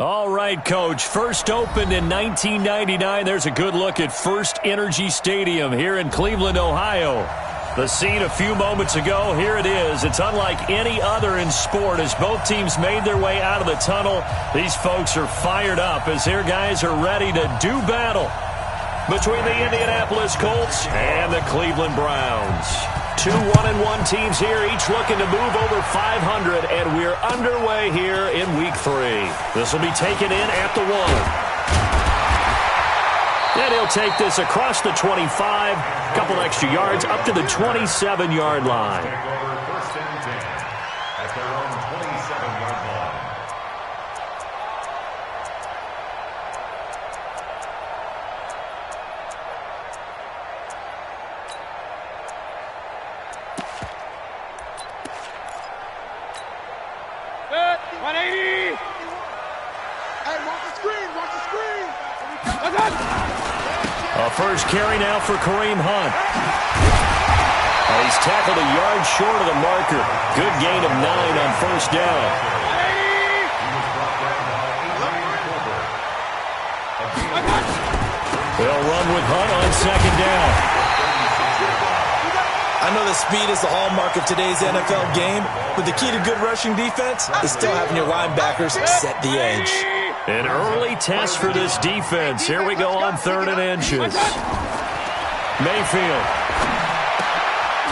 All right, Coach. First opened in 1999. There's a good look at First Energy Stadium here in Cleveland, Ohio. The scene a few moments ago, here it is. It's unlike any other in sport as both teams made their way out of the tunnel. These folks are fired up as their guys are ready to do battle between the Indianapolis Colts and the Cleveland Browns. Two 1-1 teams here, each looking to move over 500, and we're underway here in Week 3. This will be taken in at the 1. And he'll take this across the 25, couple extra yards up to the 27-yard line. First and 10 at their own 27-yard line. Set, 180. Hey, watch the screen, watch the screen. A first carry now for Kareem Hunt. And he's tackled a yard short of the marker. Good gain of 9 on first down. They'll run with Hunt on second down. I know that speed is the hallmark of today's NFL game, but the key to good rushing defense is still having your linebackers set the edge. An early test for this defense. Here we go on 3rd and inches. Mayfield.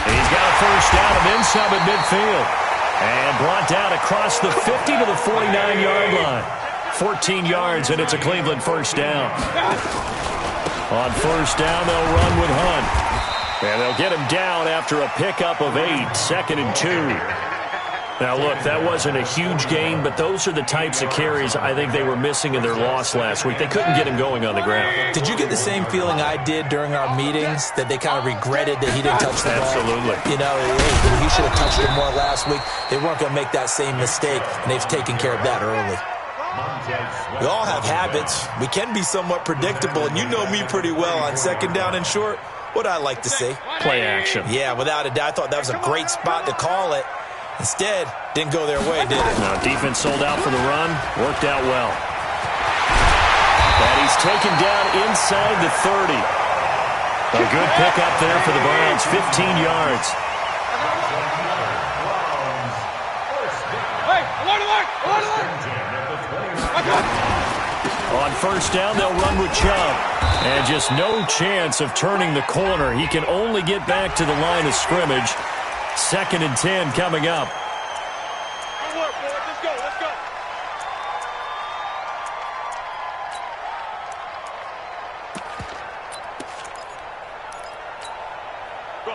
He's got a first down of inside at midfield. And brought down across the 50 to the 49-yard line. 14 yards, and it's a Cleveland first down. On first down, they'll run with Hunt. And they'll get him down after a pickup of 8, 2nd and 2. Now, look, that wasn't a huge gain, but those are the types of carries I think they were missing in their loss last week. They couldn't get him going on the ground. Did you get the same feeling I did during our meetings, that they kind of regretted that he didn't touch the ball? Absolutely. You know, hey, he should have touched it more last week. They weren't going to make that same mistake, and they've taken care of that early. We all have habits. We can be somewhat predictable, and you know me pretty well on second down and short. What I like to say? Play action. Yeah, without a doubt, I thought that was a great spot to call it. Instead, didn't go their way, did it? No, defense sold out for the run. Worked out well. And he's taken down inside the 30. A good pickup there for the Browns. 15 yards. Hey, alert! On first down, they'll run with Chubb. And just no chance of turning the corner. He can only get back to the line of scrimmage. 2nd and 10 coming up. Let's go.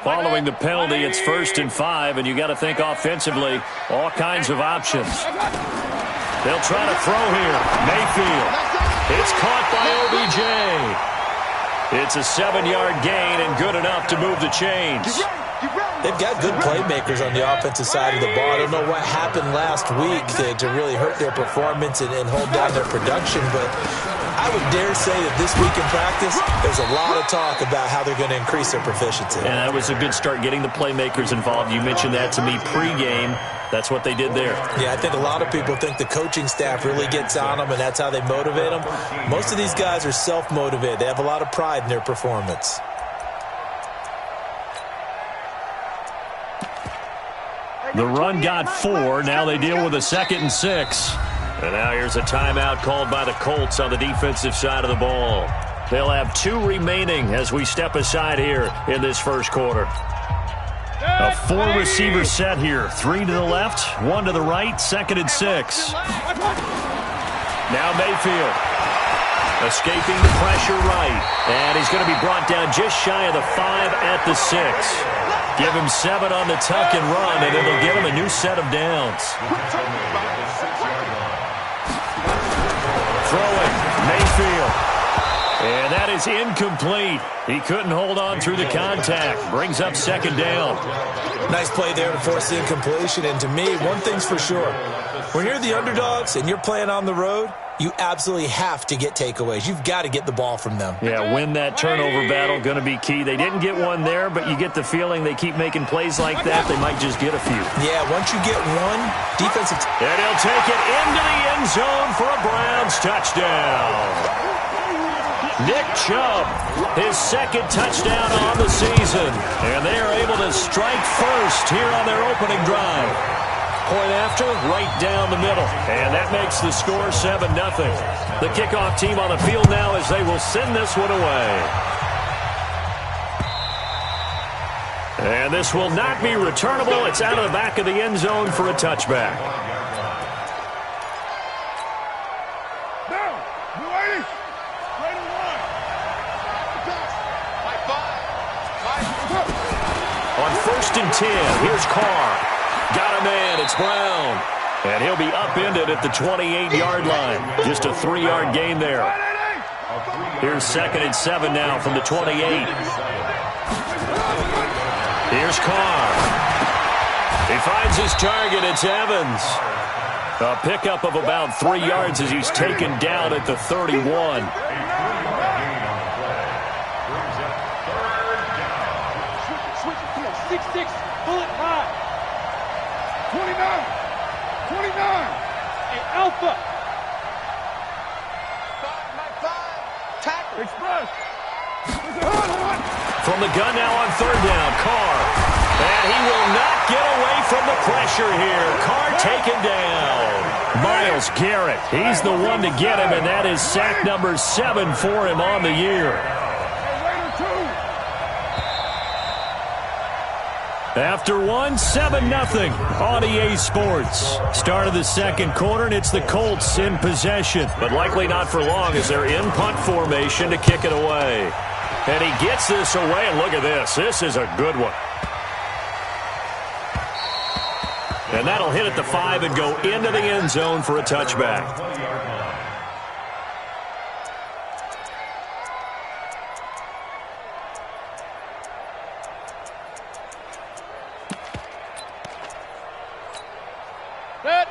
Following the penalty, it's 1st and 5, and you got to think offensively, all kinds of options. They'll try to throw here. Mayfield. It's caught by OBJ. It's a 7-yard gain and good enough to move the chains. They've got good playmakers on the offensive side of the ball. I don't know what happened last week to really hurt their performance and hold down their production, but I would dare say that this week in practice, there's a lot of talk about how they're going to increase their proficiency. And that was a good start, getting the playmakers involved. You mentioned that to me pregame. That's what they did there. Yeah, I think a lot of people think the coaching staff really gets on them, and that's how they motivate them. Most of these guys are self-motivated. They have a lot of pride in their performance. The run got 4. Now they deal with a 2nd and 6. And now here's a timeout called by the Colts on the defensive side of the ball. They'll have 2 remaining as we step aside here in this first quarter. A 4-receiver set here. 3 to the left, 1 to the right, 2nd and 6. Now Mayfield. Escaping the pressure right. And he's going to be brought down just shy of the 5 at the 6. Give him 7 on the tuck and run, and it'll give him a new set of downs. Throwing, Mayfield. And that is incomplete. He couldn't hold on through the contact. Brings up 2nd down. Nice play there to force the incompletion. And to me, one thing's for sure. When you're the underdogs and you're playing on the road, you absolutely have to get takeaways. You've got to get the ball from them. Yeah, win that turnover battle, going to be key. They didn't get one there, but you get the feeling they keep making plays like that, they might just get a few. Yeah, once you get one, defensive... And he'll take it into the end end zone for a Browns touchdown. Nick Chubb, his second touchdown on the season. And they are able to strike first here on their opening drive. Point after, right down the middle. And that makes the score 7-0. The kickoff team on the field now as they will send this one away. And this will not be returnable. It's out of the back of the end zone for a touchback. On 1st and 10, here's Carr. Got a man, it's Brown. And he'll be upended at the 28-yard line. Just a 3-yard gain there. Here's 2nd and 7 now from the 28. Here's Carr. He finds his target, it's Evans. A pickup of about 3 yards as he's taken down at the 31. Bullet high. 29. Hey, Alpha. Tackle. Express. From the gun now on 3rd down, Carr. And he will not get away from the pressure here. Carr taken down. Myles Garrett, he's the one to get him, and that is sack number 7 for him on the year. After 7-0 on EA Sports. Start of the second quarter, and it's the Colts in possession. But likely not for long as they're in punt formation to kick it away. And he gets this away, and look at this. This is a good one. And that'll hit at the 5 and go into the end zone for a touchback.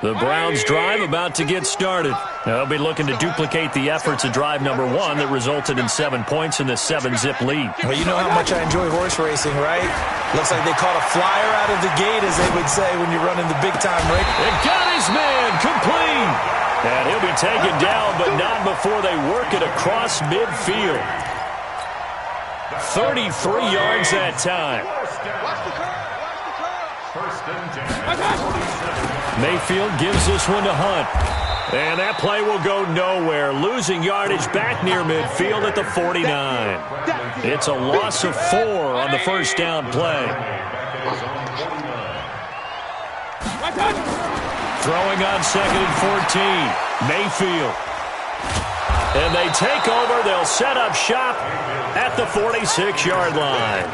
The Browns drive about to get started. They'll be looking to duplicate the efforts of drive number 1 that resulted in 7 points in the 7-zip lead. Well, you know how much I enjoy horse racing, right? Looks like they caught a flyer out of the gate, as they would say when you're running the big-time race. It got his man complete. And he'll be taken down, but not before they work it across midfield. 33 yards that time. Mayfield gives this one to Hunt. And that play will go nowhere. Losing yardage back near midfield at the 49. It's a loss of 4 on the first down play. Throwing on 2nd and 14. Mayfield. And they take over. They'll set up shop at the 46-yard line.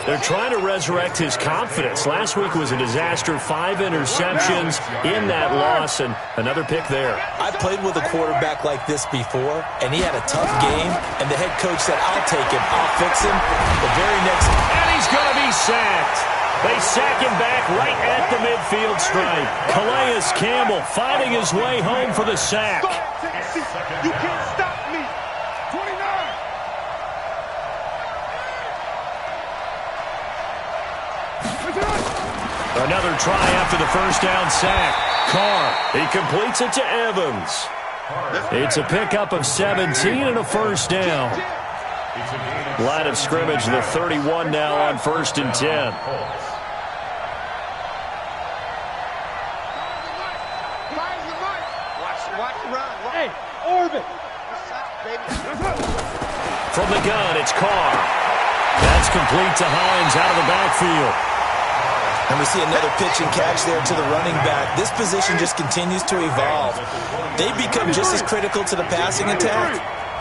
They're trying to resurrect his confidence. Last week was a disaster. 5 interceptions in that loss, and another pick there. I've played with a quarterback like this before, and he had a tough game, and the head coach said, I'll take him, I'll fix him. The very next... And he's going to be sacked. They sack him back right at the midfield stripe. Calais Campbell finding his way home for the sack. You can't stop me. 29. Another try after the first down sack. Carr, he completes it to Evans. It's a pickup of 17 and a first down. Line of scrimmage, the 31 now on 1st and 10. Hey, Orbit. From the gun, it's Carr. That's complete to Hines out of the backfield. And we see another pitch and catch there to the running back. This position just continues to evolve. They become just as critical to the passing attack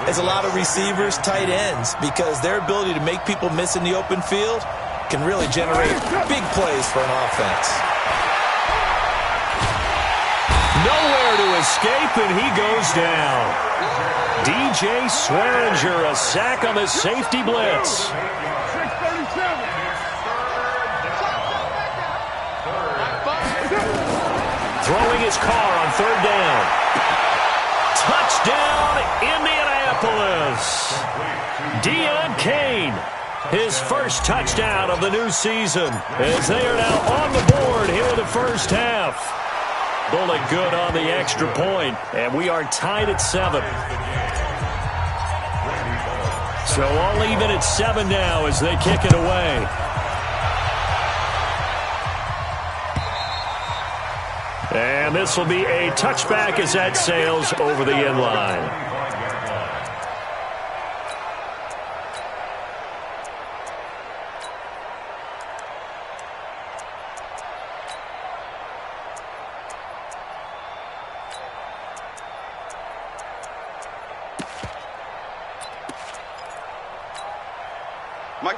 as a lot of receivers, tight ends, because their ability to make people miss in the open field can really generate big plays for an offense. Nowhere to escape, and he goes down. DJ Swearinger, a sack on the safety blitz. Throwing his Carr on 3rd down. Touchdown, Indianapolis. Deion Kane, his first touchdown of the new season, as they are now on the board here in the first half. Bullet good on the extra point, and we are tied at 7. So all even at 7 now as they kick it away. And this will be a touchback as that sails over the end line.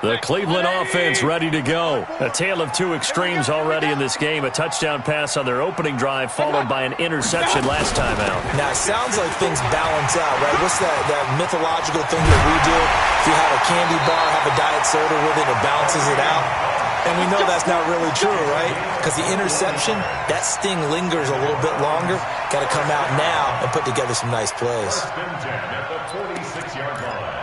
The Cleveland offense ready to go. A tale of two extremes already in this game. A touchdown pass on their opening drive followed by an interception last time out. Now, it sounds like things balance out, right? What's that mythological thing that we do? If you have a candy bar, have a diet soda with it, it balances it out. And we know that's not really true, right? Because the interception, that sting lingers a little bit longer. Got to come out now and put together some nice plays. First and 10 at the 46-yard line.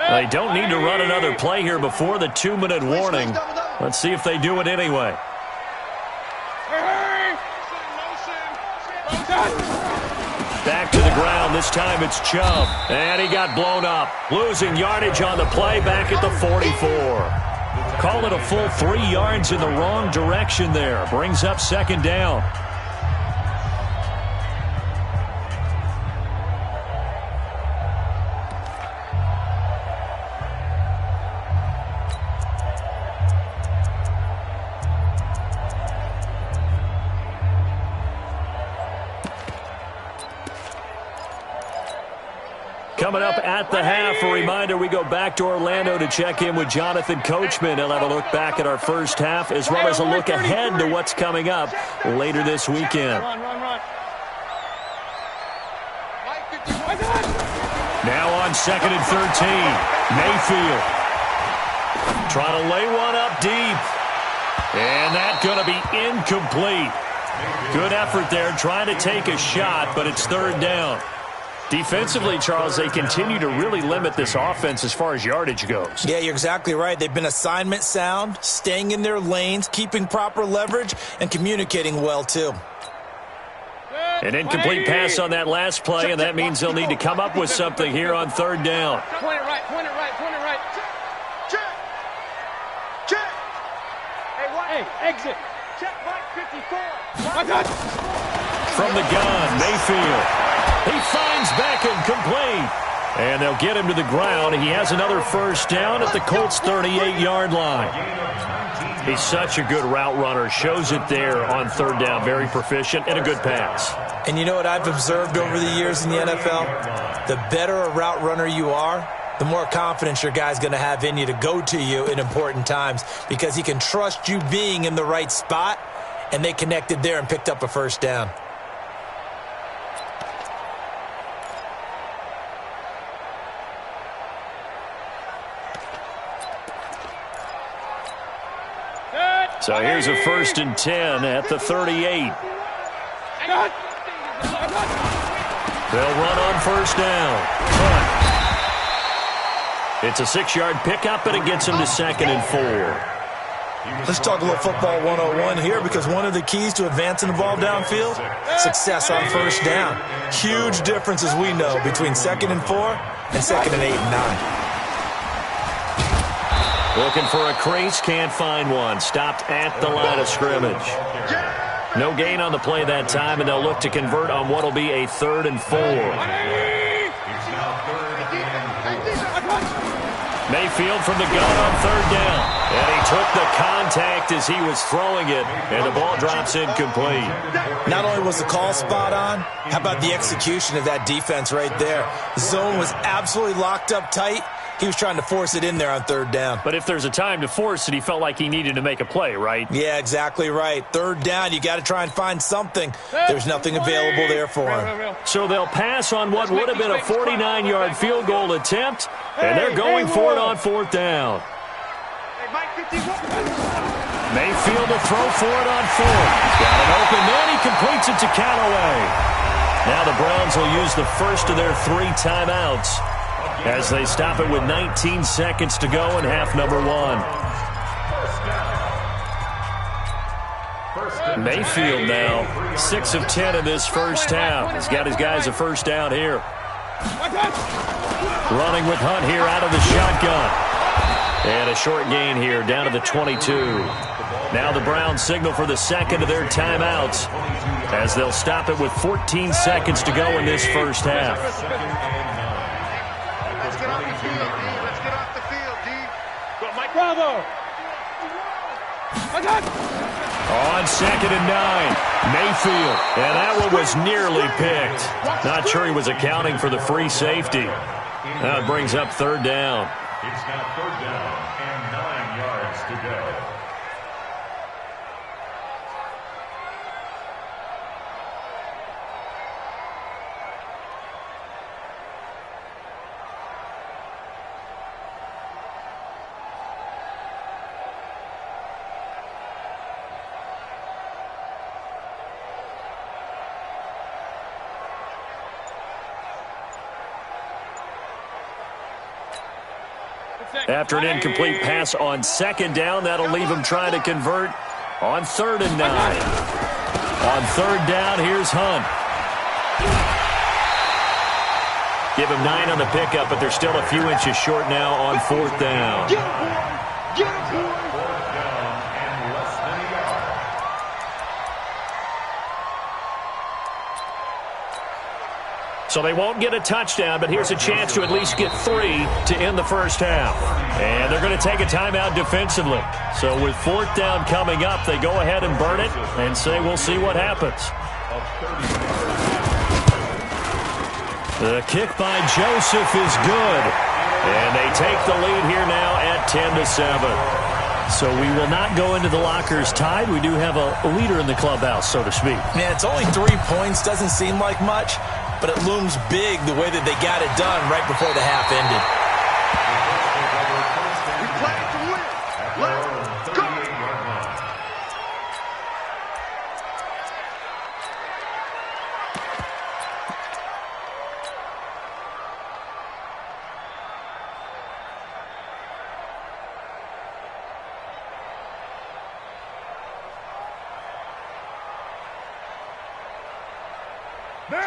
They don't need to run another play here before the 2-minute warning. Let's see if they do it anyway. Back to the ground. This time it's Chubb. And he got blown up. Losing yardage on the play back at the 44. Call it a full 3 yards in the wrong direction there. Brings up second down. Coming up at the half, a reminder we go back to Orlando to check in with Jonathan Coachman. He'll have a look back at our first half as well as a look ahead to what's coming up later this weekend. Now on 2nd and 13, Mayfield. Trying to lay one up deep. And that's going to be incomplete. Good effort there trying to take a shot, but it's 3rd down. Defensively, Charles, they continue to really limit this offense as far as yardage goes. Yeah, you're exactly right. They've been assignment sound, staying in their lanes, keeping proper leverage, and communicating well, too. An incomplete pass on that last play, and that means they'll need to come up with something here on 3rd down. Point it right, point it right, point it right. Check. Check. Hey, exit. Check back 54. From the gun, Mayfield. He finds Beckham complete. And they'll get him to the ground. He has another first down at the Colts' 38-yard line. He's such a good route runner. Shows it there on 3rd down. Very proficient and a good pass. And you know what I've observed over the years in the NFL? The better a route runner you are, the more confidence your guy's going to have in you to go to you in important times because he can trust you being in the right spot, and they connected there and picked up a first down. So here's a 1st and 10 at the 38. They'll run on 1st down. It's a 6-yard pickup, and it gets them to 2nd and 4. Let's talk a little football 101 here because one of the keys to advancing the ball downfield, success on 1st down. Huge difference, as we know, between 2nd and 4 and 2nd and 8 and 9. Looking for a crease, can't find one. Stopped at the line of scrimmage. No gain on the play that time, and they'll look to convert on what will be a 3rd and 4. Mayfield from the gun on 3rd down. And he took the contact as he was throwing it, and the ball drops incomplete. Not only was the call spot on, how about the execution of that defense right there? The zone was absolutely locked up tight. He was trying to force it in there on 3rd down. But if there's a time to force it, he felt like he needed to make a play, right? Yeah, exactly right. 3rd down, you got to try and find something. There's nothing available there for him. So they'll pass on what would have been a 49-yard field goal attempt, and they're going for it on 4th down. Mayfield to throw for it on 4th. Got it open, then he completes it to Callaway. Now the Browns will use the first of their 3 timeouts as they stop it with 19 seconds to go in half number 1. Mayfield now 6 of 10 in this first half. He's got his guys a first down here. Running with Hunt here out of the shotgun. And a short gain here down to the 22. Now the Browns signal for the second of their timeouts as they'll stop it with 14 seconds to go in this first half. Let's get off the field, D. Let's get off the field, D. Go, Mike. Bravo. On 2nd and 9, Mayfield. And that one was nearly picked. Not sure he was accounting for the free safety. That brings up 3rd down. It's now 3rd down and 9 yards to go. After an incomplete pass on 2nd down, that'll leave him trying to convert on 3rd and 9. On 3rd down, here's Hunt. Give him 9 on the pickup, but they're still a few inches short now on 4th down. Get him, boy. Get him, boy. 4th down and less than a yard. So they won't get a touchdown, but here's a chance to at least get 3 to end the first half. And they're going to take a timeout defensively. So with 4th down coming up, they go ahead and burn it and say we'll see what happens. The kick by Joseph is good. And they take the lead here now at 10-7. So we will not go into the lockers tied. We do have a leader in the clubhouse, so to speak. Yeah, it's only 3 points. Doesn't seem like much, but it looms big the way that they got it done right before the half ended. We play to win. Let's go.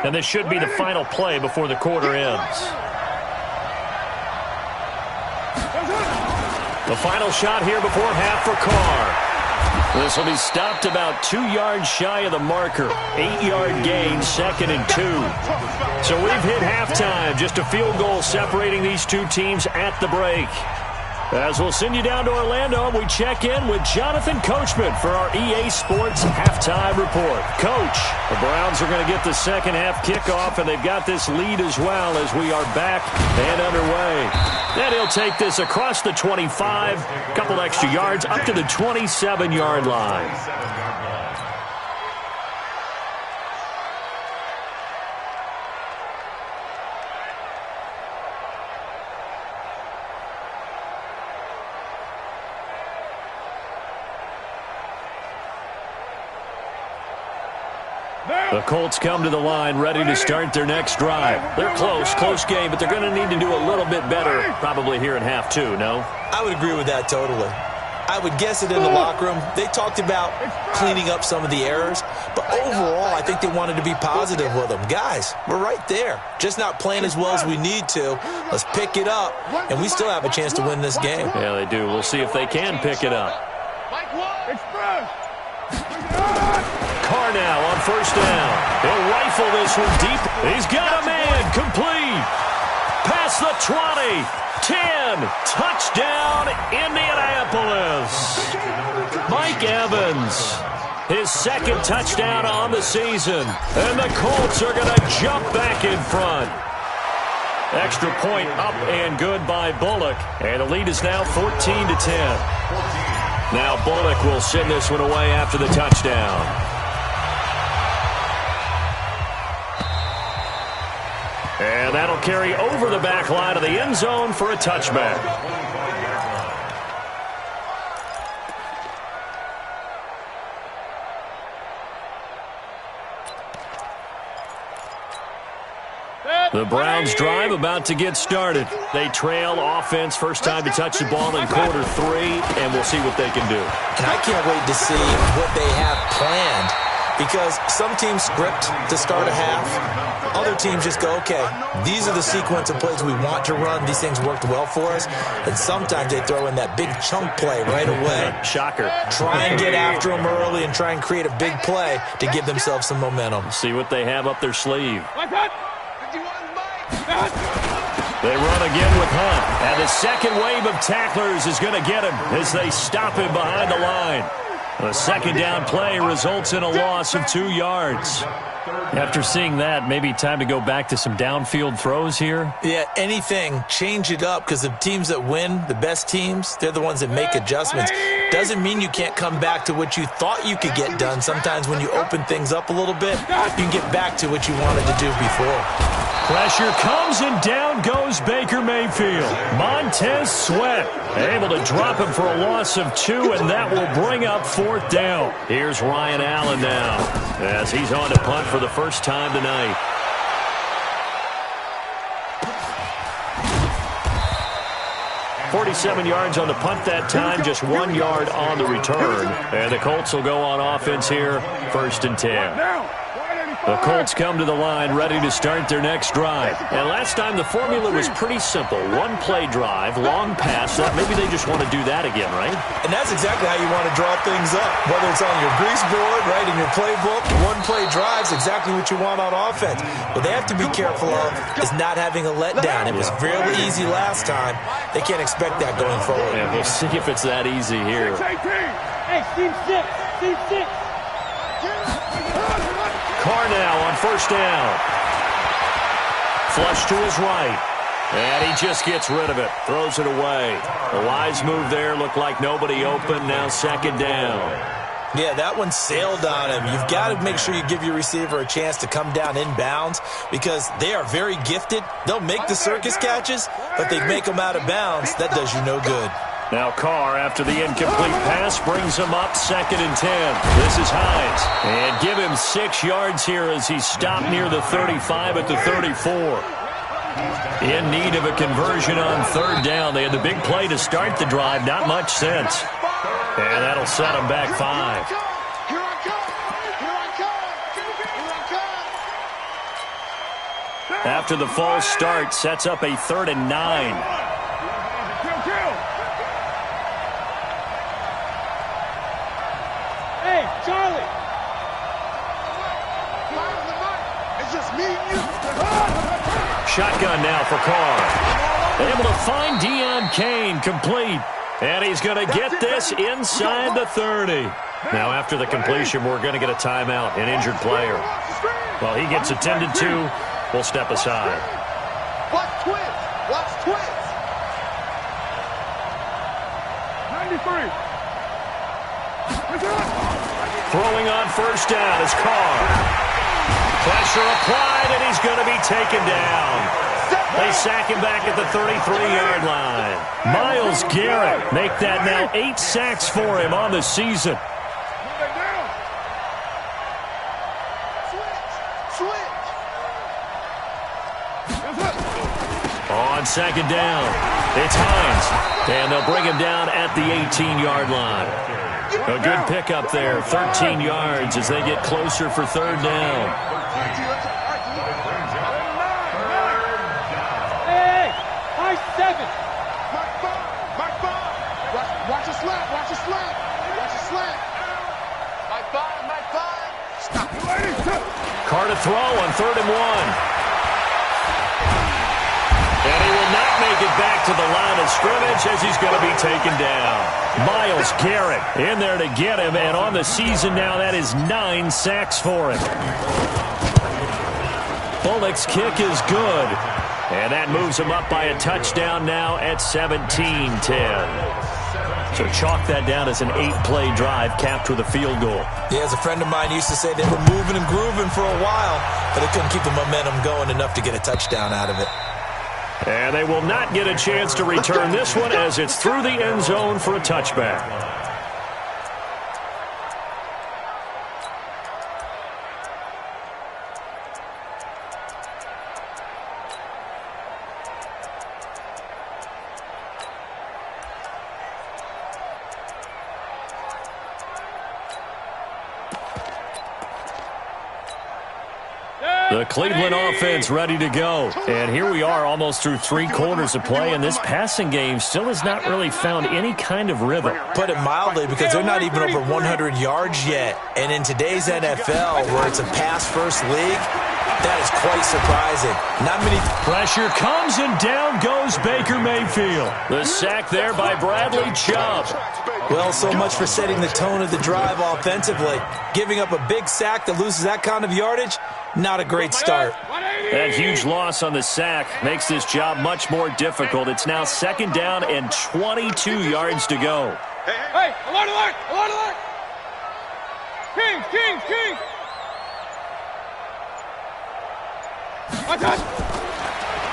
And this should be the final play before the quarter ends. The final shot here before half for Carr. This will be stopped about 2 yards shy of the marker. 8-yard gain, 2nd and 2. So we've hit halftime. Just a field goal separating these two teams at the break. As we'll send you down to Orlando, we check in with Jonathan Coachman for our EA Sports Halftime Report. Coach, the Browns are going to get the second half kickoff, and they've got this lead as well as we are back and underway. Then he'll take this across the 25, a couple extra yards, up to the 27-yard line. The Colts come to the line ready to start their next drive. They're close game, but they're going to need to do a little bit better probably here in half 2, no? I would agree with that totally. I would guess it in the locker room. They talked about cleaning up some of the errors, but overall I think they wanted to be positive with them. Guys, we're right there. Just not playing as well as we need to. Let's pick it up, and we still have a chance to win this game. Yeah, they do. We'll see if they can pick it up. Carr now on first down. He'll rifle this one deep. He's got a man. Complete. Past the 20. 10. Touchdown, Indianapolis. Mike Evans. His second touchdown on the season. And the Colts are going to jump back in front. Extra point up and good by Bullock. And the lead is now 14-10. Now Bullock will send this one away after the touchdown. And that'll carry over the back line of the end zone for a touchback. The Browns drive about to get started. They trail offense, first time to touch the ball in quarter 3, and we'll see what they can do. And I can't wait to see what they have because some teams script to start a half. Other teams just go, okay, these are the sequence of plays we want to run. These things worked well for us. And sometimes they throw in that big chunk play right away. Shocker. Try and get after them early and try and create a big play to give themselves some momentum. See what they have up their sleeve. They run again with Hunt. And the second wave of tacklers is going to get him as they stop him behind the line. A second down play results in a loss of 2 yards. After seeing that, maybe time to go back to some downfield throws here? Yeah, anything. Change it up, because the teams that win, the best teams, they're the ones that make adjustments. Doesn't mean you can't come back to what you thought you could get done. Sometimes when you open things up a little bit, you can get back to what you wanted to do before. Pressure comes, and down goes Baker Mayfield. Montez Sweat able to drop him for a loss of 2, and that will bring up 4th down. Here's Ryan Allen now as he's on to punt for the first time tonight. .47 yards on the punt that time, just 1 yard on the return. And the Colts will go on offense here, 1st and 10. The Colts come to the line ready to start their next drive. And last time the formula was pretty simple. 1-play drive, long pass. Maybe they just want to do that again, right? And that's exactly how you want to draw things up. Whether it's on your grease board, right, in your playbook, 1-play drive is exactly what you want on offense. What they have to be careful of is not having a letdown. It was really easy last time. They can't expect that going forward. And we'll see if it's that easy here. Hey, team 6. Team 6. Carr now on 1st down. Flush to his right. And he just gets rid of it. Throws it away. A wise move there. Looked like nobody open. Now 2nd down. Yeah, that one sailed on him. You've got to make sure you give your receiver a chance to come down inbounds because they are very gifted. They'll make the circus catches, but they make them out of bounds. That does you no good. Now Carr, after the incomplete pass, brings him up 2nd and 10. This is Hines. And give him 6 yards here as he's stopped near the 35 at the 34. In need of a conversion on 3rd down. They had the big play to start the drive. Not much sense. And that'll set them back 5. After the false start, sets up a 3rd and 9. Hey, Charlie. It's just me and you. Shotgun now for Carr. Able to find Deion Kane, complete. And he's going to get this inside the 30. Now after the completion, we're going to get a timeout, an injured player. Well, he gets attended to. We'll step aside. Watch twins. Watch twins. 93. Throwing on 1st down is Carr. Pressure applied, and he's going to be taken down. They sack him back at the 33-yard line. Myles Garrett make that now 8 sacks for him on the season. On 2nd down, it's Hines. And they'll bring him down at the 18-yard line. A good pickup there, 13 yards as they get closer for 3rd down. Hey, high 7. Watch your slant. Watch your slant. Watch your slant. Mike 5. Stop. Carr to throw on 3rd and 1. And he will not make it back to the line of scrimmage as he's going to be taken down. Myles Garrett in there to get him, and on the season now, that is 9 sacks for him. Bullock's kick is good, and that moves him up by a touchdown now at 17-10. So chalk that down as an 8-play drive capped with a field goal. Yeah, as a friend of mine used to say, they were moving and grooving for a while, but they couldn't keep the momentum going enough to get a touchdown out of it. And they will not get a chance to return this one as it's through the end zone for a touchback. The Cleveland offense ready to go. And here we are almost through 3 quarters of play, and this passing game still has not really found any kind of rhythm. Put it mildly, because they're not even over 100 yards yet. And in today's NFL, where it's a pass-first league, that is quite surprising. Not many. Pressure comes, and down goes Baker Mayfield. The sack there by Bradley Chubb. Well, so much for setting the tone of the drive offensively. Giving up a big sack that loses that kind of yardage, not a great start. That huge loss on the sack makes this job much more difficult. It's now 2nd down and 22 yards to go. Hey, alert, alert, alert, alert! Kings, Kings, Kings!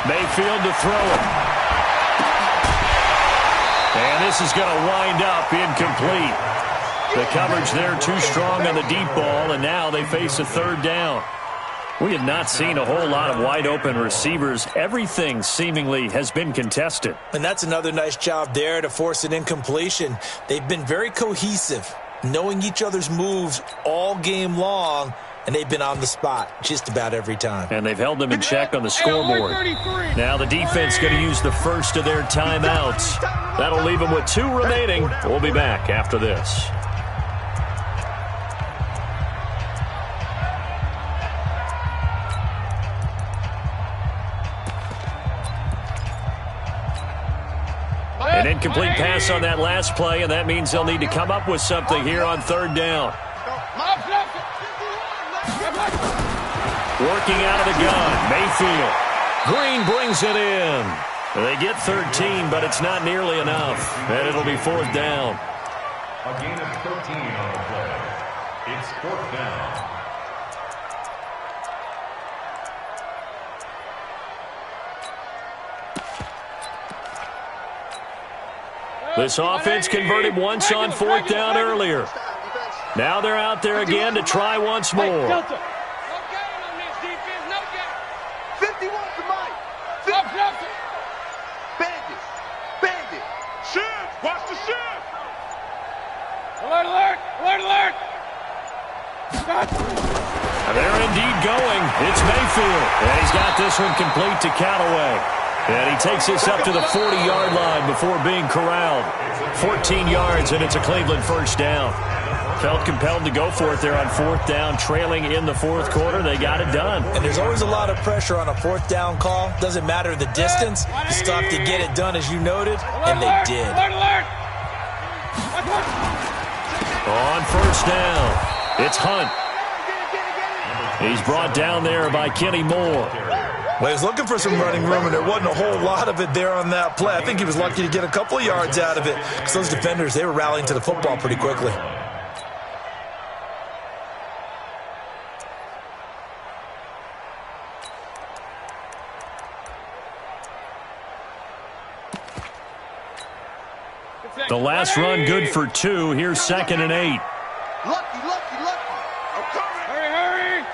Mayfield to throw it. And this is going to wind up incomplete. The coverage there too strong on the deep ball, and now they face a 3rd down. We have not seen a whole lot of wide-open receivers. Everything seemingly has been contested. And that's another nice job there to force an incompletion. They've been very cohesive, knowing each other's moves all game long, and they've been on the spot just about every time. And they've held them in check on the scoreboard. Now the defense going to use the first of their timeouts. That'll leave them with 2 remaining. We'll be back after this. An incomplete pass on that last play, and that means they'll need to come up with something here on 3rd down. Working out of the gun, Mayfield. Green brings it in. They get 13, but it's not nearly enough, and it'll be 4th down. A gain of 13 on the play. It's 4th down. This offense converted once on 4th down earlier. Now they're out there again to try once more. No game on this defense, no game. 51 to Mike. Bandit. Bandit. Shift. Watch the shift. Alert, alert, alert, alert. They're indeed going. It's Mayfield. And he's got this one complete to Callaway. And he takes this up to the 40-yard line before being corralled. 14 yards, and it's a Cleveland 1st down. Felt compelled to go for it there on 4th down, trailing in the 4th quarter. They got it done. And there's always a lot of pressure on a 4th down call. Doesn't matter the distance. You still have to get it done, as you noted, and they did. On 1st down, it's Hunt. He's brought down there by Kenny Moore. Well, he was looking for some running room, and there wasn't a whole lot of it there on that play. I think he was lucky to get a couple of yards out of it, because those defenders, they were rallying to the football pretty quickly. The last run good for 2. Here's 2nd and 8. Lucky. Hurry, hurry.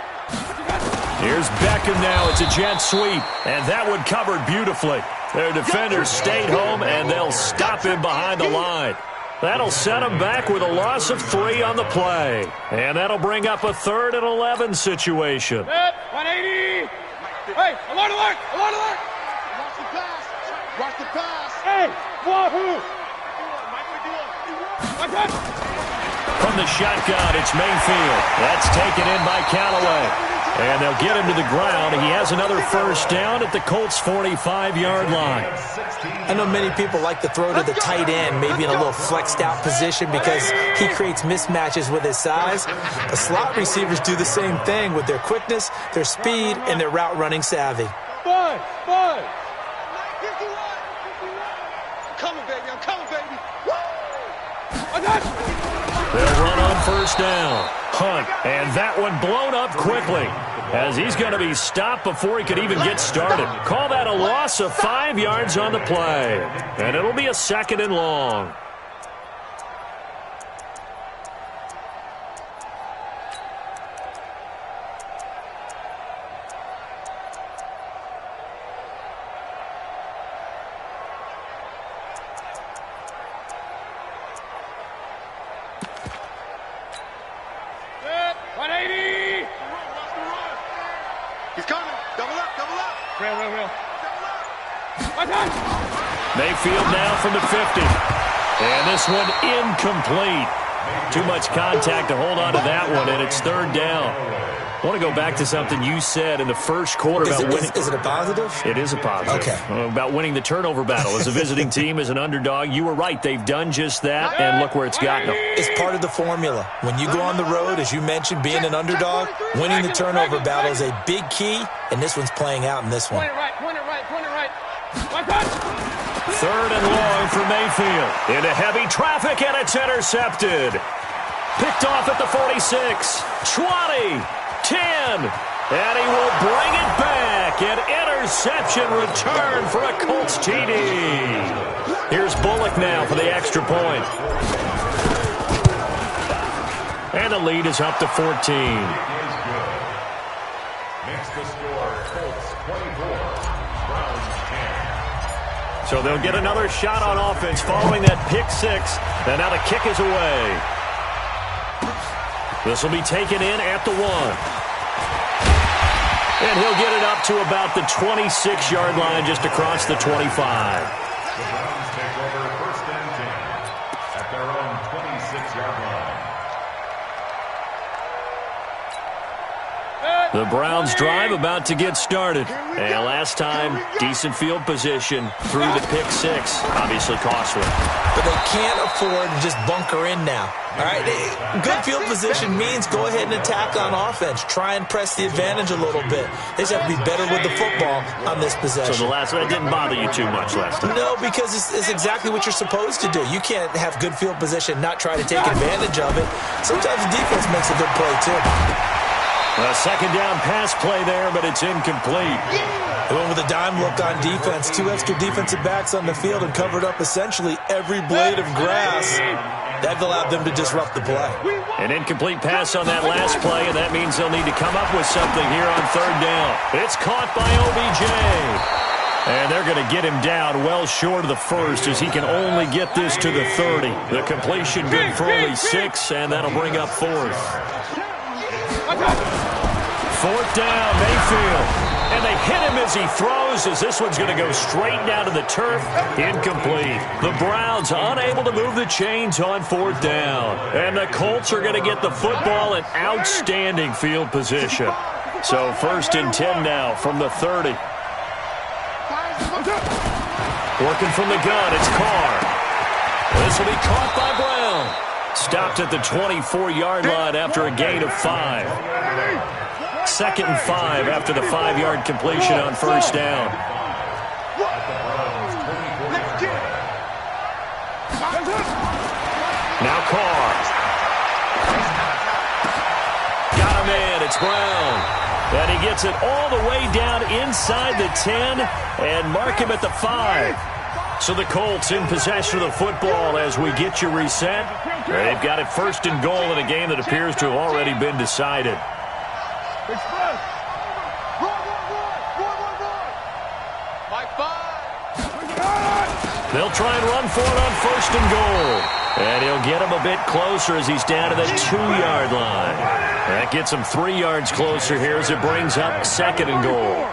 Here's Beckham now. It's a jet sweep, and that one covered beautifully. Their defenders stayed home, and they'll stop him behind the line. That'll set them back with a loss of 3 on the play. And that'll bring up a 3rd and 11 situation. 180. Hey, alert, alert, alert, alert. Watch the pass. Watch the pass. Hey, wahoo. From the shotgun, it's Mayfield. That's taken in by Callaway. And they'll get him to the ground. He has another 1st down at the Colts' 45-yard line. I know many people like to throw to the tight end, maybe in a little flexed out position because he creates mismatches with his size. The slot receivers do the same thing with their quickness, their speed, and their route running savvy. Bud. Coming, baby. I'm coming, baby. They'll run on 1st down. Hunt, and that one blown up quickly as he's going to be stopped before he could even get started. Call that a loss of 5 yards on the play, and it'll be a 2nd and long. Mayfield now from the 50. And this one incomplete. Too much contact to hold on to that one, and it's third down. I want to go back to something you said in the first quarter about winning. Is it a positive? It is a positive. Okay. About winning the turnover battle. As a visiting team, as an underdog, you were right. They've done just that, and look where it's gotten them. It's part of the formula. When you go on the road, as you mentioned, being an underdog, winning the turnover battle is a big key, and this one's playing out in this one. Point it right. Third and long for Mayfield. Into heavy traffic, and it's intercepted. Picked off at the 46, 20, 10, and he will bring it back. An interception return for a Colts TD. Here's Bullock now for the extra point. And the lead is up to 14. Makes the score Colts 24, Browns 10. So they'll get another shot on offense following that pick six. And now the kick is away. This will be taken in at the 1. And he'll get it up to about the 26-yard line just across the 25. The Browns take over first and 10 at their own 26-yard line. The Browns drive about to get started. And last time, decent field position through the pick six. Obviously costly. But they can't afford to just bunker in now. All right, good field position means go ahead and attack on offense. Try and press the advantage a little bit. They just have to be better with the football on this possession. So the last one didn't bother you too much last time? No, because it's exactly what you're supposed to do. You can't have good field position, not try to take advantage of it. Sometimes the defense makes a good play, too. A second down pass play there, but it's incomplete. They went with a dime look on defense. 2 extra defensive backs on the field and covered up essentially every blade of grass. That allowed them to disrupt the play. An incomplete pass on that last play, and that means they'll need to come up with something here on third down. It's caught by OBJ. And they're going to get him down well short of the first as he can only get this to the 30. The completion good for only 6, and that'll bring up fourth. Fourth down, Mayfield. And they hit him as he throws, as this one's going to go straight down to the turf. Incomplete. The Browns unable to move the chains on fourth down. And the Colts are going to get the football in outstanding field position. So first and 10 now from the 30. Working from the gun, it's Carr. This will be caught by Brown. Stopped at the 24-yard line after a gain of 5. Second and 5 after the 5-yard completion on first down. Now Carr. Got a man, it's Brown. And he gets it all the way down inside the 10 and mark him at the 5. So the Colts in possession of the football as we get you reset. They've got it first and goal in a game that appears to have already been decided. They'll try and run for it on first and goal. And he'll get him a bit closer as he's down to the 2-yard line. That gets him 3 yards closer here as it brings up second and goal.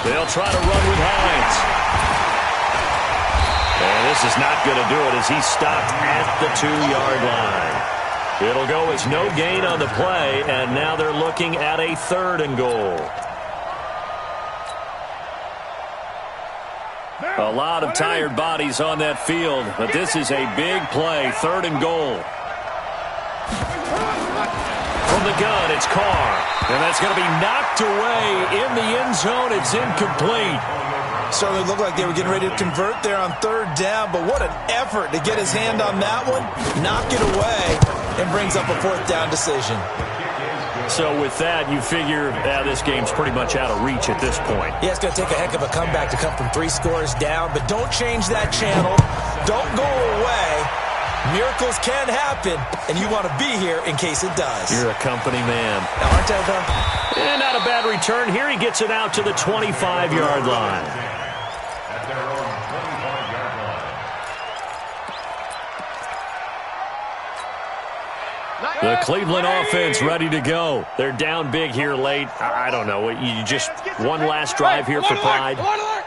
They'll try to run with Hines. And this is not going to do it as he's stopped at the 2-yard line. It'll go as no gain on the play, and now they're looking at a third and goal. A lot of tired bodies on that field, but this is a big play, third and goal. From the gun, it's Carr. And that's going to be knocked away in the end zone. It's incomplete. Certainly looked like they were getting ready to convert there on third down, but what an effort to get his hand on that one, knock it away, and brings up a fourth down decision. So with that, you figure this game's pretty much out of reach at this point. Yeah, it's going to take a heck of a comeback to come from 3 scores down, but don't change that channel. Don't go away. Miracles can happen, and you want to be here in case it does. You're a company man. Aren't I, though? And not a bad return. Here he gets it out to the 25-yard line. At their own 25-yard line. The Cleveland offense ready to go. They're down big here late. I don't know. You just one last drive here for pride.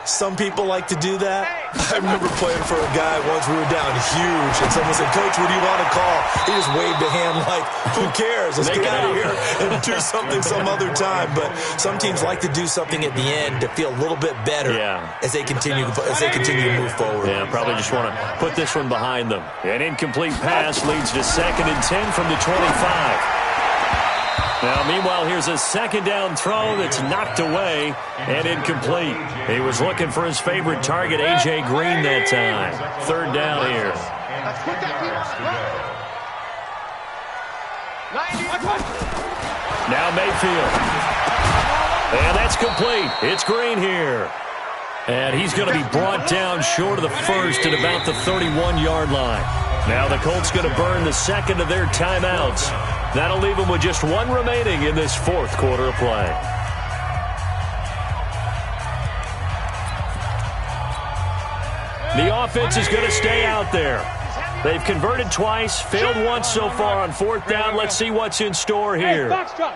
Some people like to do that. I remember playing for a guy once. We were down huge, and someone said, "Coach, what do you want to call?" He just waved a hand like, "Who cares? Let's get out of here and do something some other time." But some teams like to do something at the end to feel a little bit better as they continue to move forward. Yeah, probably just want to put this one behind them. An incomplete pass leads to 2nd and 10 from the 25. Now, meanwhile, here's a 2nd down throw that's knocked away and incomplete. He was looking for his favorite target, A.J. Green, that time. 3rd down here. Now Mayfield. And that's complete. It's Green here. And he's going to be brought down short of the first at about the 31-yard line. Now the Colts going to burn the 2nd of their timeouts. That'll leave them with just 1 remaining in this 4th quarter of play. The offense is going to stay out there. They've converted twice, failed once so far on 4th down. Let's see what's in store here. Box truck.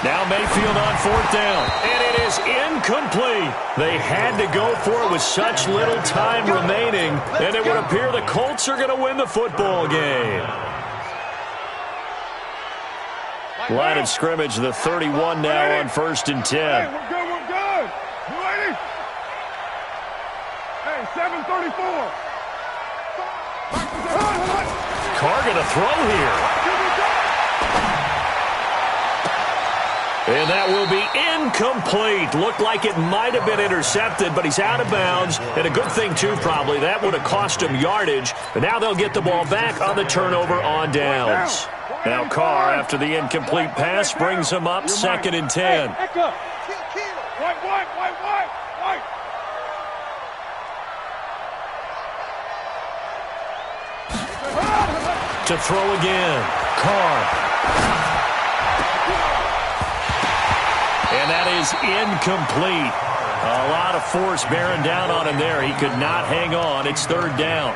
Now Mayfield on 4th down, and it is incomplete. They had to go for it with such little time remaining, and it would appear the Colts are going to win the football game. Line of scrimmage, the 31 now on 1st and 10. Hey, we're good. You ready? Hey, 7:34. Carr going to throw here. And that will be incomplete. Looked like it might have been intercepted, but he's out of bounds. And a good thing, too, probably. That would have cost him yardage. But now they'll get the ball back on the turnover on downs. Now Carr, after the incomplete pass, brings him up 2nd and 10. White. To throw again. Carr. And that is incomplete. A lot of force bearing down on him there. He could not hang on. It's 3rd down.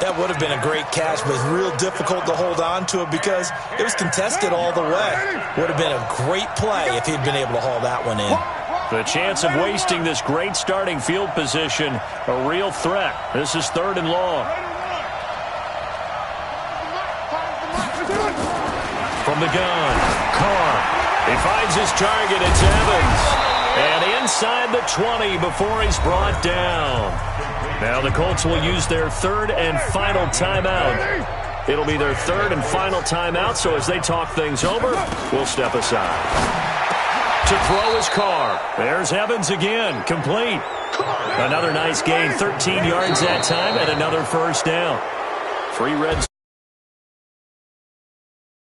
That would have been a great catch, but it's real difficult to hold on to it because it was contested all the way. Would have been a great play if he'd been able to haul that one in. The chance of wasting this great starting field position, a real threat. This is 3rd and long. From the gun, Carr. He finds his target. It's Evans. And inside the 20 before he's brought down. Now the Colts will use their 3rd and final timeout. It'll be their 3rd and final timeout, so as they talk things over, we'll step aside. To throw his Carr. There's Evans again, complete. Another nice gain, 13 yards that time, and another 1st down. Free red